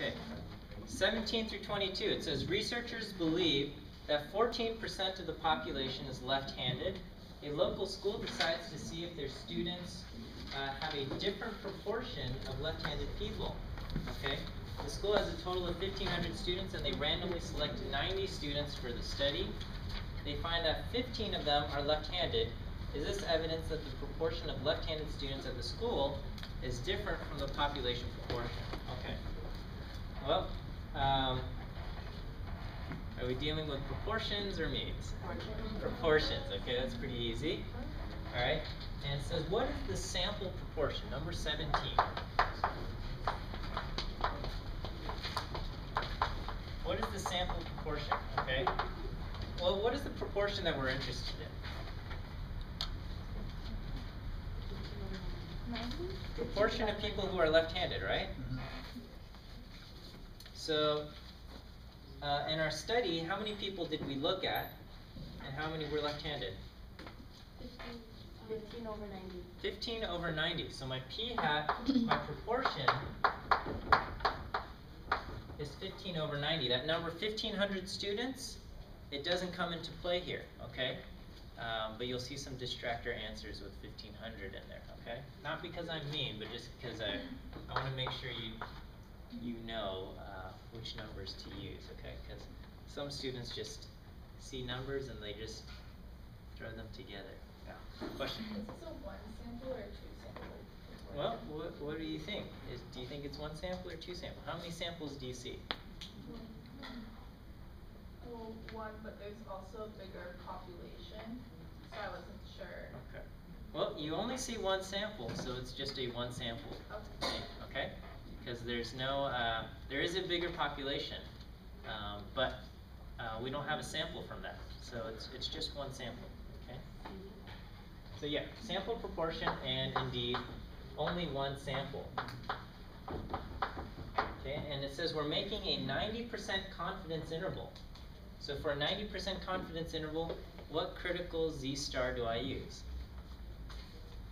Okay. 17 through 22, it says researchers believe that 14% of the population is left-handed. A local school decides to see if their students have a different proportion of left-handed people. Okay? The school has a total of 1,500 students, and they randomly select 90 students for the study. They find that 15 of them are left-handed. Is this evidence that the proportion of left-handed students at the school is different from the population proportion? Okay. Well, are we dealing with proportions or means? Proportions. Okay, that's pretty easy. All right. And it says, what is the sample proportion? Number 17. What is the sample proportion? Okay. Well, what is the proportion that we're interested in? 90? Proportion of people who are left-handed, right? So, in our study, how many people did we look at, and how many were left-handed? 15 over 90. 15 over 90. So my p-hat, my proportion, is 15 over 90. That number, 1,500 students, it doesn't come into play here, okay? But you'll see some distractor answers with 1,500 in there, okay? Not because I'm mean, but just because I want to make sure you know which numbers to use, okay? Because some students just see numbers and they just throw them together. Yeah. Question? Is this a one sample or a two sample? Well, what do you think? Do you think it's one sample or two sample? How many samples do you see? Well, one, but there's also a bigger population, so I wasn't sure. Okay. Well, you only see one sample, so it's just a one sample thing, okay? Because there's no, there is a bigger population, but we don't have a sample from that, so it's just one sample, okay? So yeah, sample proportion and indeed only one sample. Okay, and it says we're making a 90% confidence interval. So for a 90% confidence interval, what critical z-star do I use?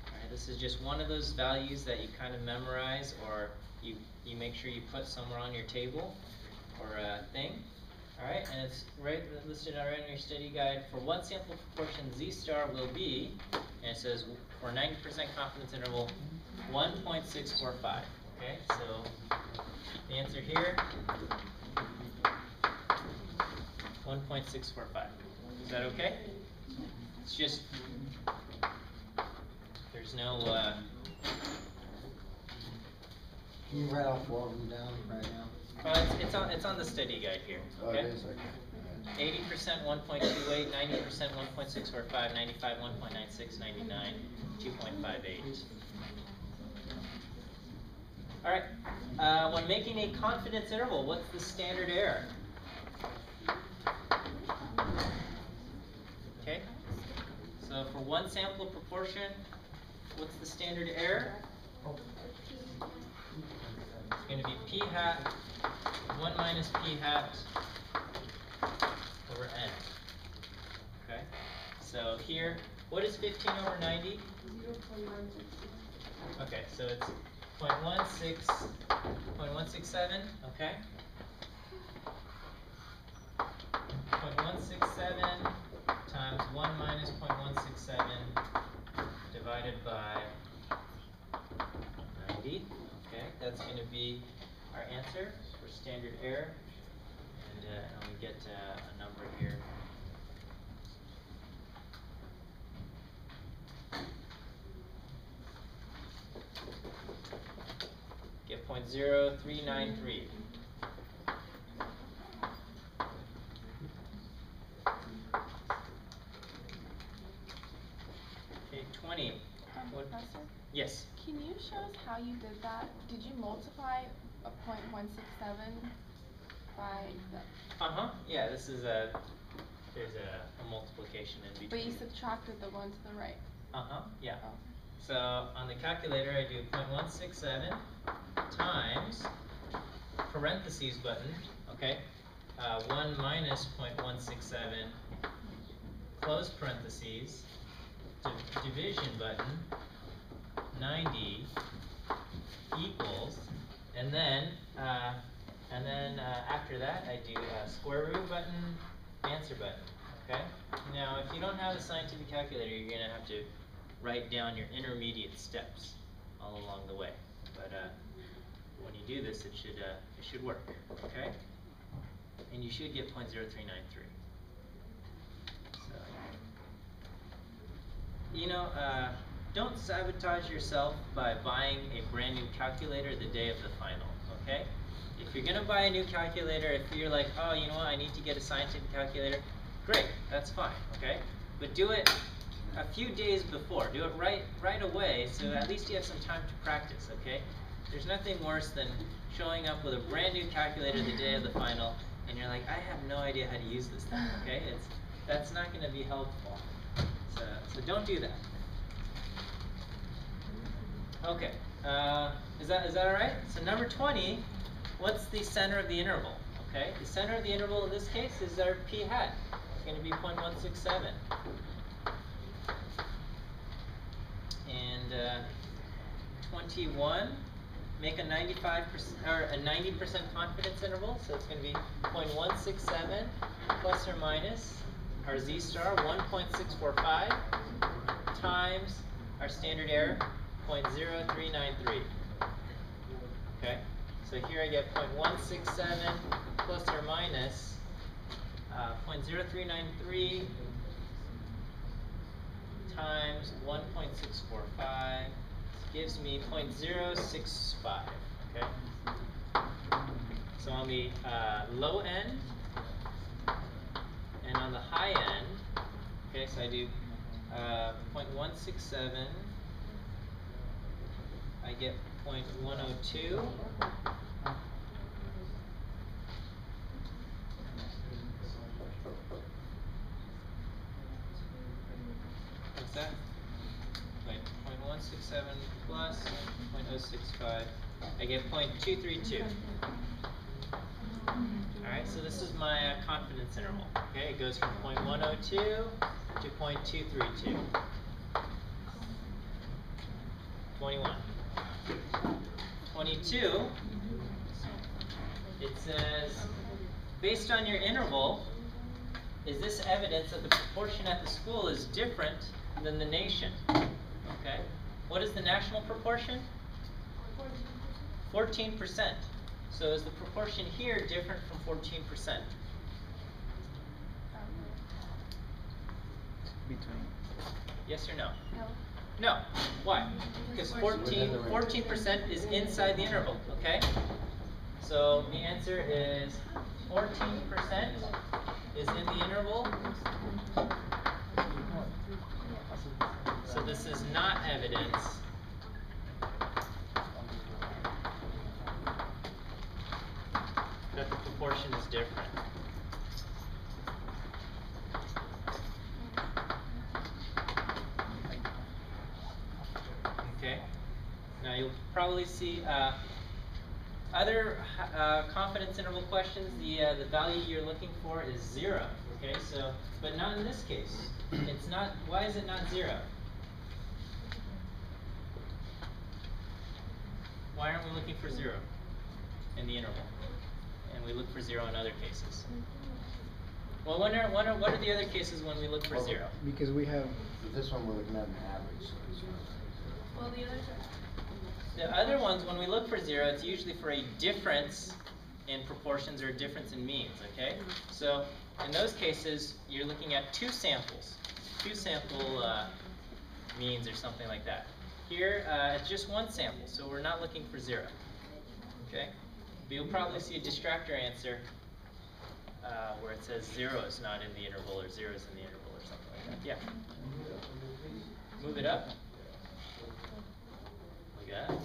Alright, this is just one of those values that you kind of memorize, or you make sure you put somewhere on your table or a thing. Alright, and it's listed already in your study guide. For one sample proportion, z-star will be, and it says for 90% confidence interval, 1.645. Okay, so the answer here, 1.645. Is that okay? It's just, there's no, Can you write off all of them down right now? it's on the study guide here. Oh, Okay? it is, okay. 80% 1.28, 90% 1.645, 95 1.96, 99 2.58. Alright, when making a confidence interval, what's the standard error? Okay, so for one sample proportion, what's the standard error? It's going to be p-hat 1 minus p-hat over n. Okay, so here, what is 15 over 90? 0.166. Okay, so it's 0.167, okay? 0.167 times 1 minus 0.167 divided by 90, okay? That's going to be our answer for standard error. And we get a number here. Get 0.0393. Okay, 20. Professor, Yes. can you show us how you did that? Did you multiply a 0.167 by the... Yeah, this is there's a multiplication in between. But you subtracted the one to the right. Yeah. Oh. So on the calculator, I do 0.167 times parentheses button, okay? 1 minus 0.167 close parentheses, division button, 90 equals, and then And then after that, I do square root button, answer button, okay? Now, if you don't have a scientific calculator, you're gonna have to write down your intermediate steps all along the way. But when you do this, it should work, okay? And you should get 0.0393. So, you know, don't sabotage yourself by buying a brand new calculator the day of the final, okay? If you're gonna buy a new calculator, if you're like, oh, you know what, I need to get a scientific calculator, great, that's fine, okay? But do it a few days before. Do it right away, so at least you have some time to practice, okay? There's nothing worse than showing up with a brand new calculator the day of the final, and you're like, I have no idea how to use this thing, okay? That's not gonna be helpful. So don't do that. Okay, is that all right? So number 20, what's the center of the interval? Okay, the center of the interval in this case is our p hat. It's going to be 0.167. And 21, make a 95% or a 90% confidence interval. So it's going to be 0.167 plus or minus our z star 1.645 times our standard error 0.0393. Okay, so here I get 0.167 plus or minus 0.0393 times 1.645 gives me 0.065. Okay, so on the low end and on the high end, okay, so I do 0.167. I get 0.102. What's that? Wait, 0.167 plus 0.065. I get 0.232. Alright, so this is my confidence interval. Okay, it goes from 0.102 to 0.232. 21. 22, it says, based on your interval, is this evidence that the proportion at the school is different than the nation? Okay. What is the national proportion? 14%. So is the proportion here different from 14%? Between. Yes or no? No. No. Why? Because 14% is inside the interval, okay? So the answer is 14% is in the interval. So this is not evidence that the proportion is different. Okay. Now you'll probably see other confidence interval questions. The value you're looking for is 0. Okay, so but not in this case. It's not. Why is it not 0? Why aren't we looking for 0 in the interval? And we look for 0 in other cases. Well, what are the other cases when we look for 0? Because we have. This one we're looking at an average. So this one. Well, The other ones, when we look for 0, it's usually for a difference in proportions or a difference in means, okay? So in those cases, you're looking at two sample means or something like that. Here, it's just one sample, so we're not looking for 0, okay? But you'll probably see a distractor answer where it says 0 is not in the interval or 0 is in the interval or something like that. Yeah. Move it up. Yeah. Okay.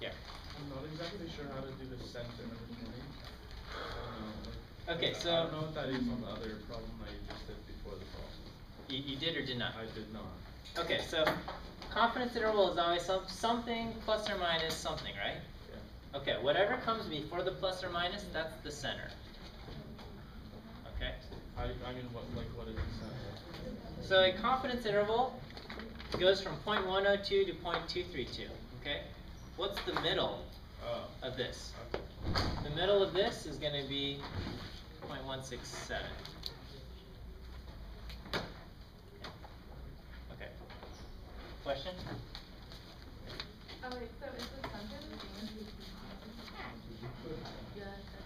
Yeah. I'm not exactly sure how to do the center number 20. Okay, so I don't know what that is on the other problem I just did before the problem. you did or did not? I did not. Okay, so confidence interval is always something plus or minus something, right? Yeah. Okay, whatever comes before the plus or minus, that's the center. Okay. I mean, what is the center? So a confidence interval goes from 0.102 to 0.232. Okay. What's the middle of this. Okay. The middle of this is gonna be 0.167. Okay. Question? Oh wait, so is the center the same?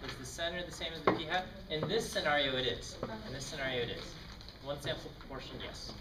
Is the center the same as the p-hat? In this scenario, it is. In this scenario, it is. One sample proportion, yes.